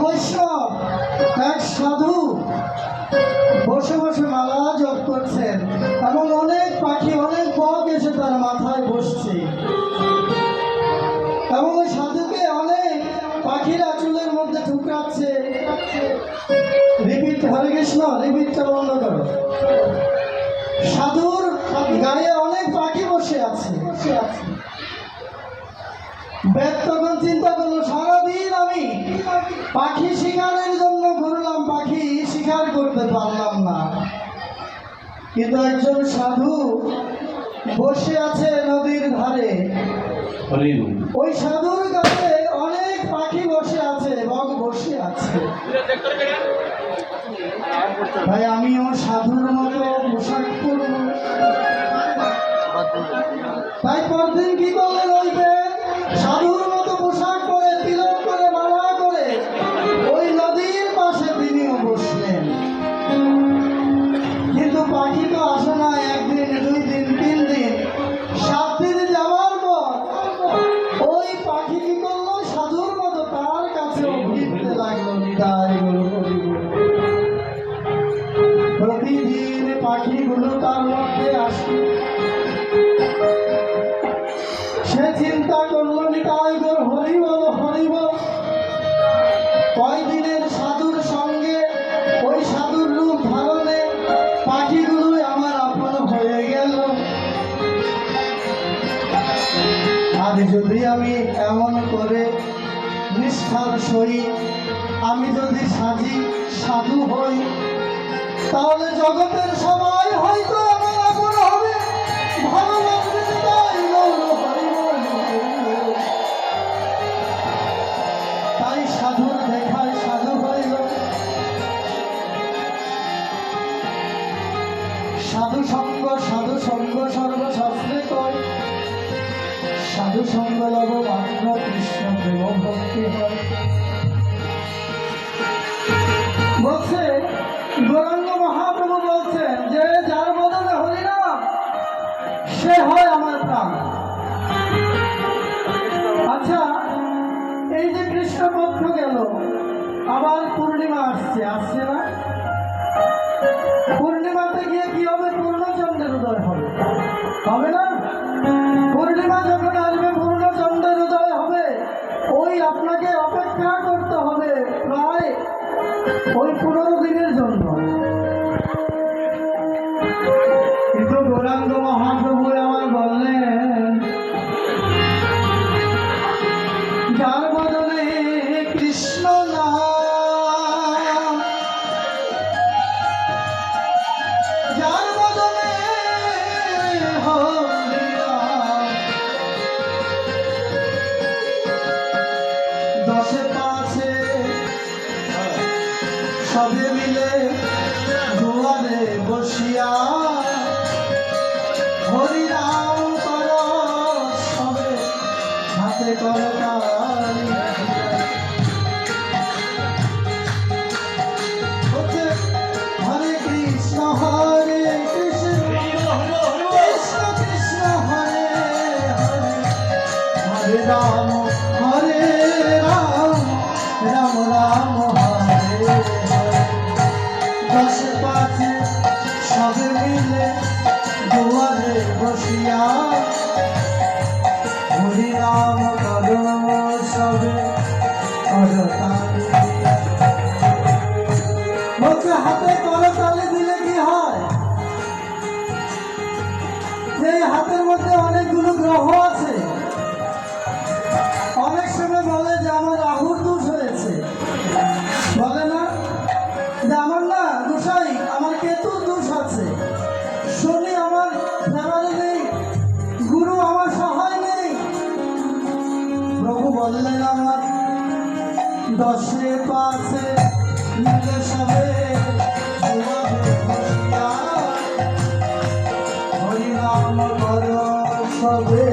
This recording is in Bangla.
বৈষ্ণব, এক সাধু বসে বসে মালা জপ করছেন এবং অনেক পাখি, অনেক বক এসে তার মাথায় বসছে এবং ওই সাধুকে অনেক পাখিরা চুলের মধ্যে ঠুকরাচ্ছে। রিপিট, হরে কৃষ্ণ, রিপিটটা বন্ধ করো। সাধুর গায়ে অনেক পাখি বসে আছে। বেদ তখন চিন্তা করলো, সারাদিন আমি পাখি শিকারের জন্য ঘুরলাম, পাখি শিকার করতে পারলাম না, কিন্তু একজন সাধু বসে আছে নদীর ধারে, ওই সাধুর গায়ে অনেক পাখি বসে আছে, বক বসে আছে। ভাই আমিও সাধুর মতো পোশাক পরব। তাই পরদিন কি করলেন, ওই সাধুর মতো পোশাক পরে, তিলক করে, মালা করে ওই নদীর পাশে তিনিও বসলেন। কিন্তু পাখি তো আসে না, একদিন, 2 দিন, 3 দিন, 7 দিন যাওয়ার পর ওই পাখি কি করলো, সাধুর মতো তার কাছে ভিড়তে লাগলো। নিতাই প্রতিদিন পাখিগুলো তার মধ্যে আসে। সে চিন্তা করলো, নিতাই গৌর হরি বল, হরি বল। কয়দিনের সাধুর সঙ্গে ওই সাধুর রূপ ধারণে পাখিগুলো আমার আপন হয়ে গেল। আর যদি আমি এমন করে নিষ্ঠার সহিত আমি যদি সাজি, সাধু হই, তাহলে জগতের সবাই হয়তো আমার আপন হবে, ভালো লাগবে। তাই সাধুর দেখায় সাধু হইল। সাধু সঙ্গ সর্বশাস্ত্রে কয়, সাধু সঙ্গ লব মাত্র কৃষ্ণ প্রেম ভক্তি হয়। বলছে গৌরাঙ্গ মহাপ্রভু বলছেন যে যার বদনে হরিনাম সে হয় আমার প্রাণ। আচ্ছা, এই যে কৃষ্ণপক্ষ গেল, আবার পূর্ণিমা আসছে না? পূর্ণিমাতে গিয়ে কি হবে, পূর্ণচন্দ্রের উদয় হবে না? পূর্ণিমা যখন আসবে, পূর্ণচন্দ্রের উদয় হবে, ওই আপনাকে অপেক্ষা করতে হবে প্রায় ওই 15 দিনের জন্য। কিন্তু গৌরাঙ্গ মহাপ্রভু আমার বললেন, যার বদলে কৃষ্ণ নাম, যার বদলে হরি নাম, 10 5 সবে মিলে দুয়ারে বসিয়া হরি নাম কর, সবে হাতে করতালি। হরে কৃষ্ণ হরে কৃষ্ণ, কৃষ্ণ কৃষ্ণ হরে হরে, হরে রাম রাম রাম হরে হরে। 10 5 সবে মিলে দুয়ারে বসিয়া হরি নাম করো, সবে করতালি। বলছে হাতে করতালি দিলে কি হয়, যে হাতের মধ্যে অনেকগুলো গ্রহ আছে। অনেক সময় বলে যে আমার রাহুর দোষ হয়েছে, বলে না যে আমার না দোষাই, আমার কেতুর দোষ আছে, শনি আমার ফেভারে নেই, গুরু আমার সহায় নেই। প্রভু বললেন আমার 10 5 মিলে সবে হরি নাম করো, সবে